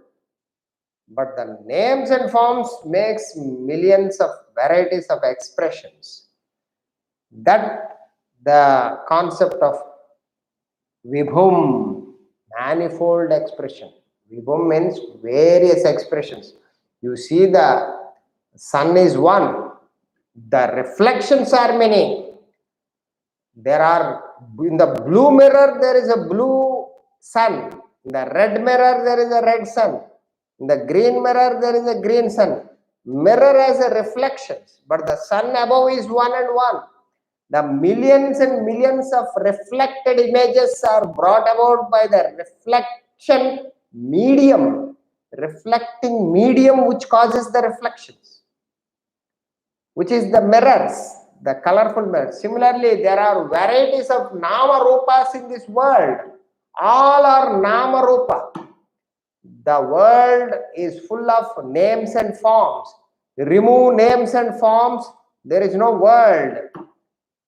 but the names and forms makes millions of varieties of expressions. That the concept of Vibhum, manifold expression. Vibhum means various expressions. You see the sun is one, the reflections are many. There are, in the blue mirror there is a blue sun, in the red mirror there is a red sun, in the green mirror there is a green sun. Mirror has a reflections, but the sun above is one and one. The millions and millions of reflected images are brought about by the reflection medium, reflecting medium which causes the reflections, which is the mirrors, the colorful mirrors. Similarly, there are varieties of Nama Rupas in this world. All are Nama Rupa. The world is full of names and forms. Remove names and forms, there is no world.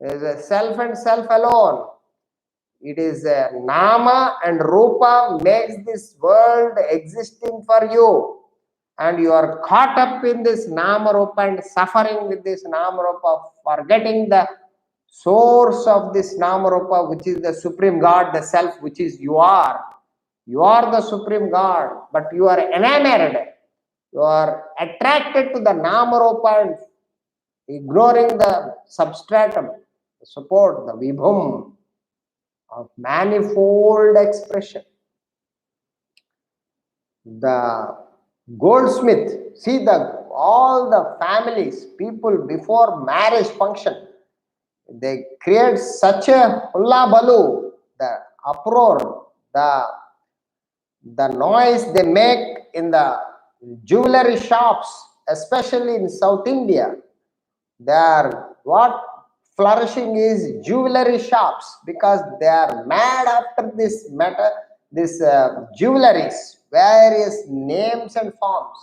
There is a self and self alone. It is a Nama and Rupa makes this world existing for you. And you are caught up in this Nama Rupa and suffering with this Nama Rupa, forgetting the source of this Nama Rupa, which is the Supreme God, the Self, which is you are. You are the Supreme God, but you are enamored. You are attracted to the Nama Rupa and ignoring the substratum, the support, the Vibhum of manifold expression. The goldsmith, see all the families, people before marriage function, they create such a hullabaloo, the uproar, the noise they make in the jewelry shops, especially in South India. They are flourishing is jewelry shops, because they are mad after this matter, this jewelries, various names and forms.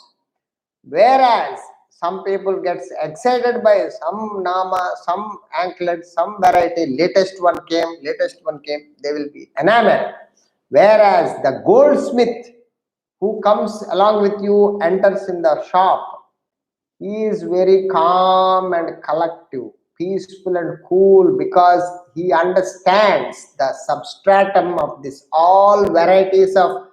Whereas some people gets excited by some nama, some anklet, some variety, latest one came, they will be enamored. Whereas the goldsmith who comes along with you enters in the shop, he is very calm and collective, peaceful and cool, because he understands the substratum of this all varieties of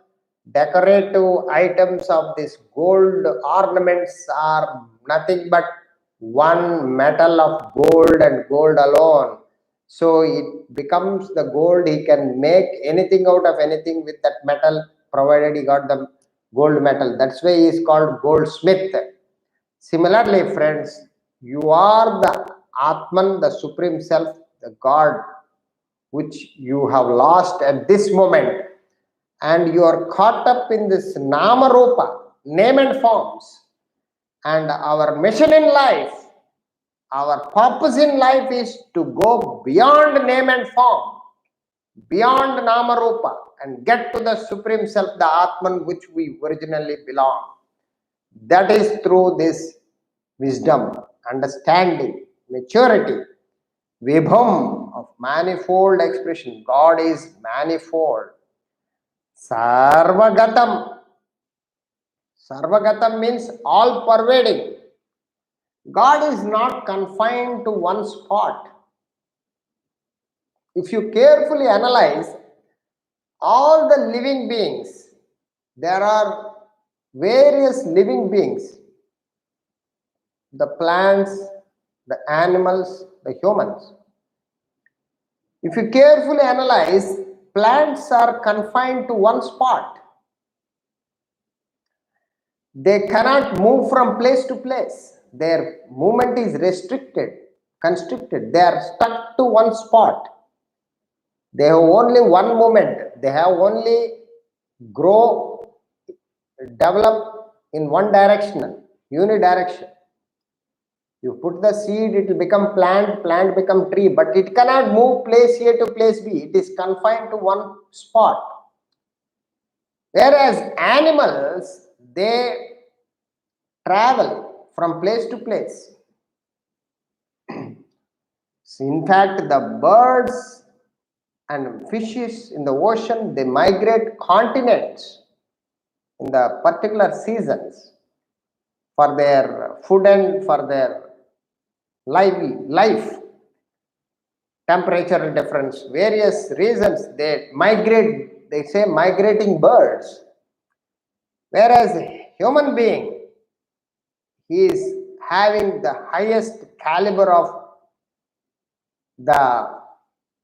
decorative items of this gold ornaments are nothing but one metal of gold and gold alone. So it becomes the gold. He can make anything out of anything with that metal, provided he got the gold metal. That's why he is called goldsmith. Similarly, friends, you are the Atman, the Supreme Self, the God, which you have lost at this moment, and you are caught up in this Nama Rupa, name and forms. And our mission in life, our purpose in life is to go beyond name and form, beyond Nama Rupa, and get to the Supreme Self, the Atman, which we originally belong. That is through this wisdom, understanding, maturity, Vibhum of manifold expression. God is manifold. Sarvagatam. Sarvagatam means all pervading. God is not confined to one spot. If you carefully analyze all the living beings, there are various living beings, the plants, the animals, the humans. If you carefully analyze, plants are confined to one spot. They cannot move from place to place. Their movement is constricted. They are stuck to one spot. They have only one movement. They have only grow, develop in one direction, unidirection. You put the seed, it will become plant become tree, but it cannot move place A to place B. It is confined to one spot. Whereas animals, they travel from place to place. In fact, the birds and fishes in the ocean, they migrate continents in the particular seasons for their food and for their life. Temperature difference, various reasons they migrate, they say migrating birds. Whereas human being, he is having the highest caliber of the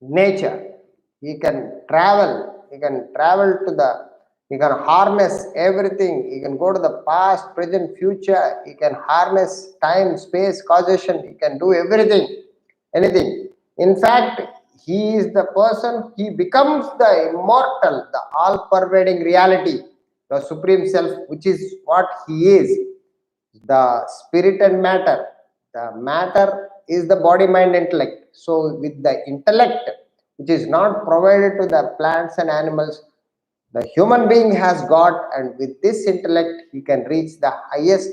nature. He can travel to the, he can harness everything. He can go to the past, present, future. He can harness time, space, causation. He can do everything, anything. In fact, he is the person, he becomes the immortal, the all-pervading reality, the supreme self, which is what he is, the spirit and matter. The matter is the body, mind, intellect. So with the intellect, which is not provided to the plants and animals, the human being has got, and with this intellect, he can reach the highest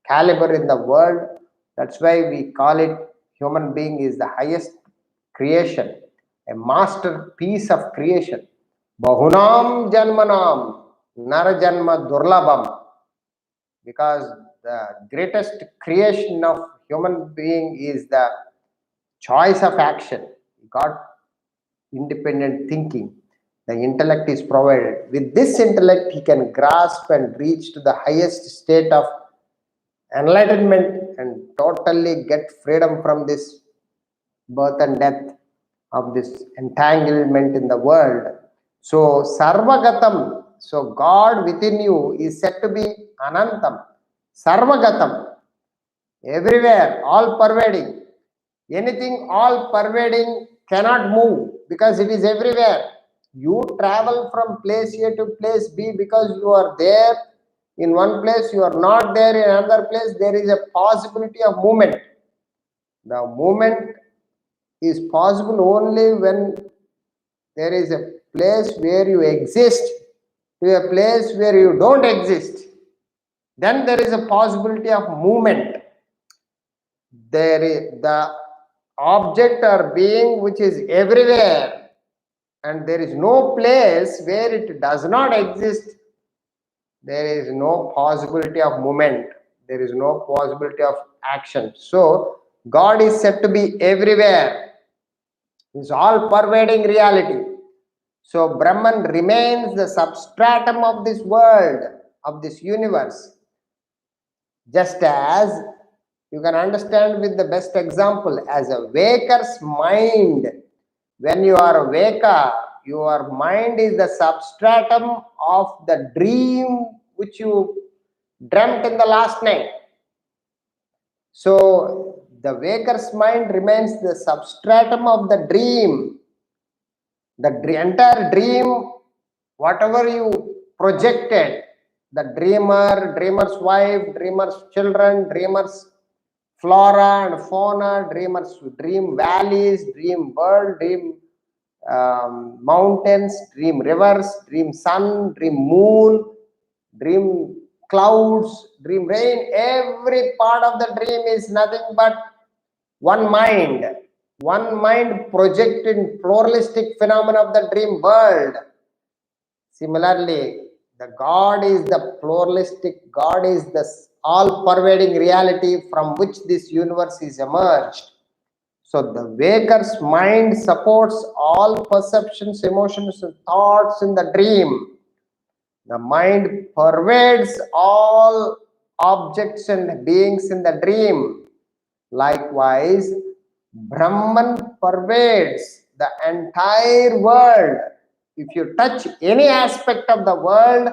caliber in the world. That's why we call it, human being is the highest creation, a masterpiece of creation. Bahunam janmanam nara janma durlabam, because the greatest creation of human being is the choice of action. He got independent thinking. The intellect is provided. With this intellect, he can grasp and reach to the highest state of enlightenment and totally get freedom from this birth and death of this entanglement in the world. So Sarvagatam, so God within you is said to be Anantam, Sarvagatam, everywhere, all pervading. Anything all pervading cannot move because it is everywhere. You travel from place A to place B because you are there in one place, you are not there in another place. There is a possibility of movement. The movement is possible only when there is a place where you exist to a place where you don't exist. Then there is a possibility of movement. There is the object or being which is everywhere, and there is no place where it does not exist. There is no possibility of movement. There is no possibility of action. So God is said to be everywhere. It's all pervading reality. So Brahman remains the substratum of this world, of this universe. Just as you can understand with the best example, as a waker's mind, when you are a waker, your mind is the substratum of the dream which you dreamt in the last night. So the waker's mind remains the substratum of the dream. The entire dream, whatever you projected, the dreamer's wife, dreamer's children, dreamer's flora and fauna, dreamers dream valleys, dream world, dream mountains, dream rivers, dream sun, dream moon, dream clouds, dream rain. Every part of the dream is nothing but one mind projected pluralistic phenomena of the dream world. Similarly, the God is the pluralistic, God is the all-pervading reality from which this universe is emerged. So the waker's mind supports all perceptions, emotions, and thoughts in the dream. The mind pervades all objects and beings in the dream. Likewise, Brahman pervades the entire world. If you touch any aspect of the world,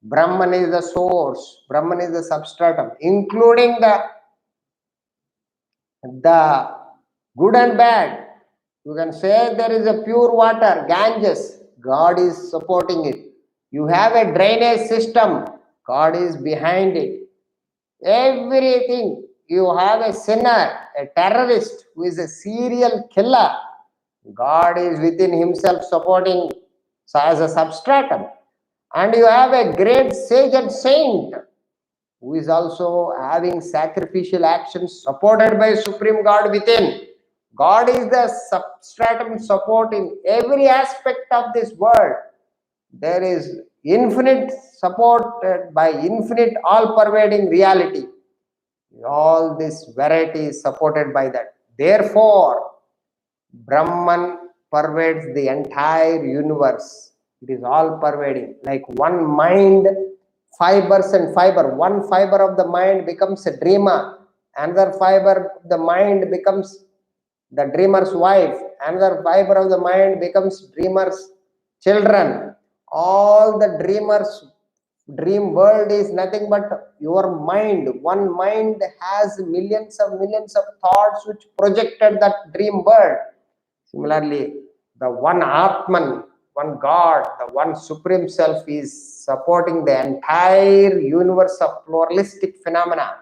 Brahman is the source, Brahman is the substratum, including the good and bad. You can say there is a pure water, Ganges, God is supporting it. You have a drainage system, God is behind it. Everything. You have a sinner, a terrorist who is a serial killer, God is within himself supporting as a substratum. And you have a great sage and saint who is also having sacrificial actions supported by Supreme God within. God is the substratum support in every aspect of this world. There is infinite support by infinite all-pervading reality. All this variety is supported by that. Therefore, Brahman pervades the entire universe. It is all pervading. Like one mind, fibers and fiber. One fiber of the mind becomes a dreamer. Another fiber of the mind becomes the dreamer's wife. Another fiber of the mind becomes dreamer's children. All the dreamers' dream world is nothing but your mind. One mind has millions of thoughts which projected that dream world. Similarly, the one Atman, one God, the one Supreme Self is supporting the entire universe of pluralistic phenomena.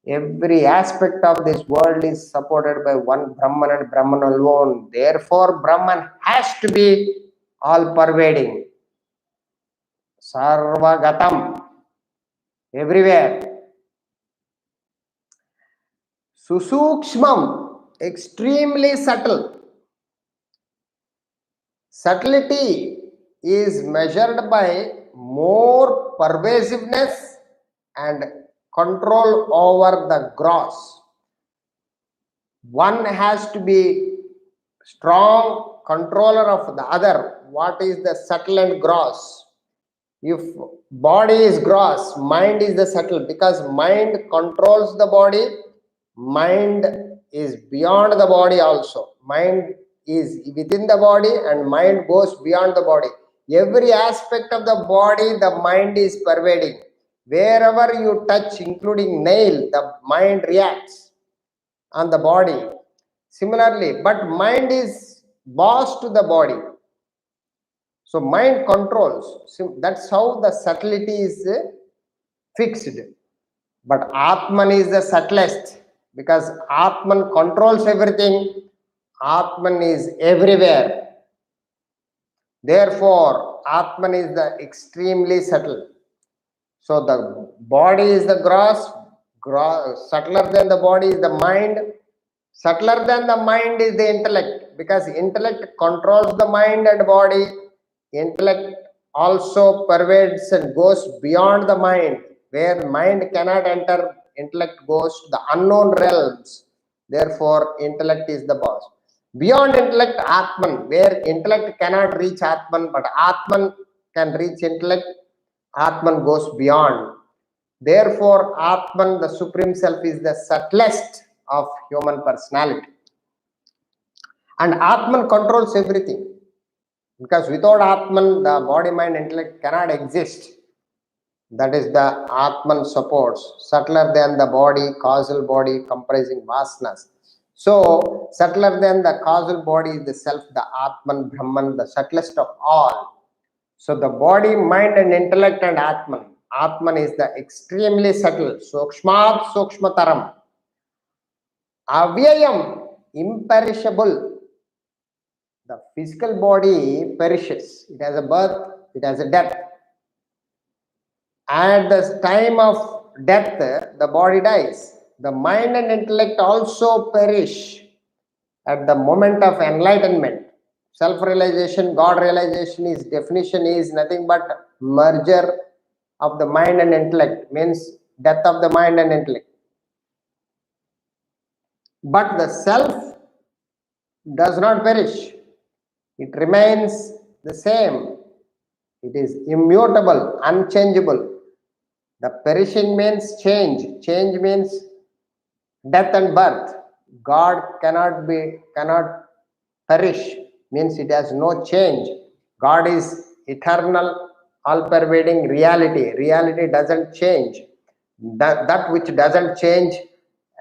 Every aspect of this world is supported by one Brahman and Brahman alone. Therefore, Brahman has to be all-pervading. Sarvagatam, everywhere. Susukshmam, extremely subtle. Subtlety is measured by more pervasiveness and control over the gross. One has to be strong controller of the other. What is the subtle and gross? If body is gross, mind is the subtle, because mind controls the body. Mind is beyond the body also. Mind is within the body and mind goes beyond the body. Every aspect of the body, the mind is pervading. Wherever you touch, including nail, the mind reacts on the body. Similarly, but mind is boss to the body. So mind controls. So that's how the subtlety is fixed. But Atman is the subtlest, because Atman controls everything. Atman is everywhere. Therefore, Atman is the extremely subtle. So the body is the gross, subtler than the body is the mind. Subtler than the mind is the intellect, because intellect controls the mind and body. Intellect also pervades and goes beyond the mind. Where mind cannot enter, intellect goes to the unknown realms. Therefore, intellect is the boss. Beyond intellect, Atman, where intellect cannot reach Atman, but Atman can reach intellect. Atman goes beyond. Therefore, Atman, the Supreme Self, is the subtlest of human personality. And Atman controls everything. Because without Atman, the body, mind, intellect cannot exist. That is the Atman supports, subtler than the body, causal body comprising vasanas. So, subtler than the causal body is the self, the Atman, Brahman, the subtlest of all. So, the body, mind, and intellect and Atman. Atman is the extremely subtle, Sukshmat Sukshmataram. Avyayam, imperishable. The physical body perishes. It has a birth, it has a death. At the time of death, the body dies. The mind and intellect also perish at the moment of enlightenment. Self-realization, God realization, is definition is nothing but merger of the mind and intellect, means death of the mind and intellect. But the self does not perish. It remains the same. It is immutable, unchangeable. The perishing means change. Change means death and birth. God cannot perish, means it has no change. God is eternal, all-pervading reality. Reality doesn't change. That which doesn't change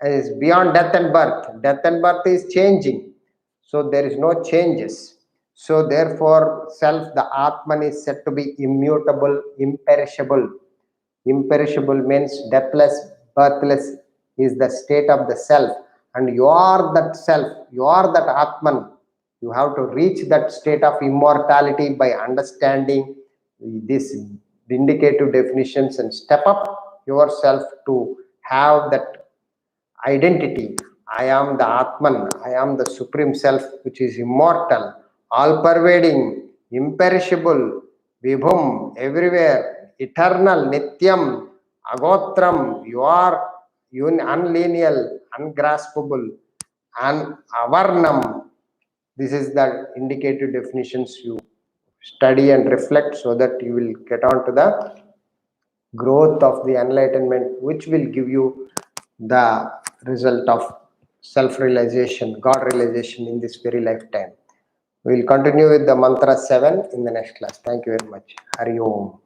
is beyond death and birth. Death and birth is changing. So there is no changes. So therefore, self, the Atman, is said to be immutable, imperishable. Imperishable means deathless, birthless is the state of the self, and you are that self, you are that Atman. You have to reach that state of immortality by understanding these indicative definitions and step up yourself to have that identity. I am the Atman, I am the Supreme Self, which is immortal, all pervading, imperishable, Vibhum, everywhere, eternal, Nityam, Agotram. You are unlineal, ungraspable, and Avarnam. This is the indicative definitions you study and reflect, so that you will get on to the growth of the enlightenment, which will give you the result of self-realization, God realization in this very lifetime. We will continue with the mantra 7 in the next class. Thank you very much. Hari Om.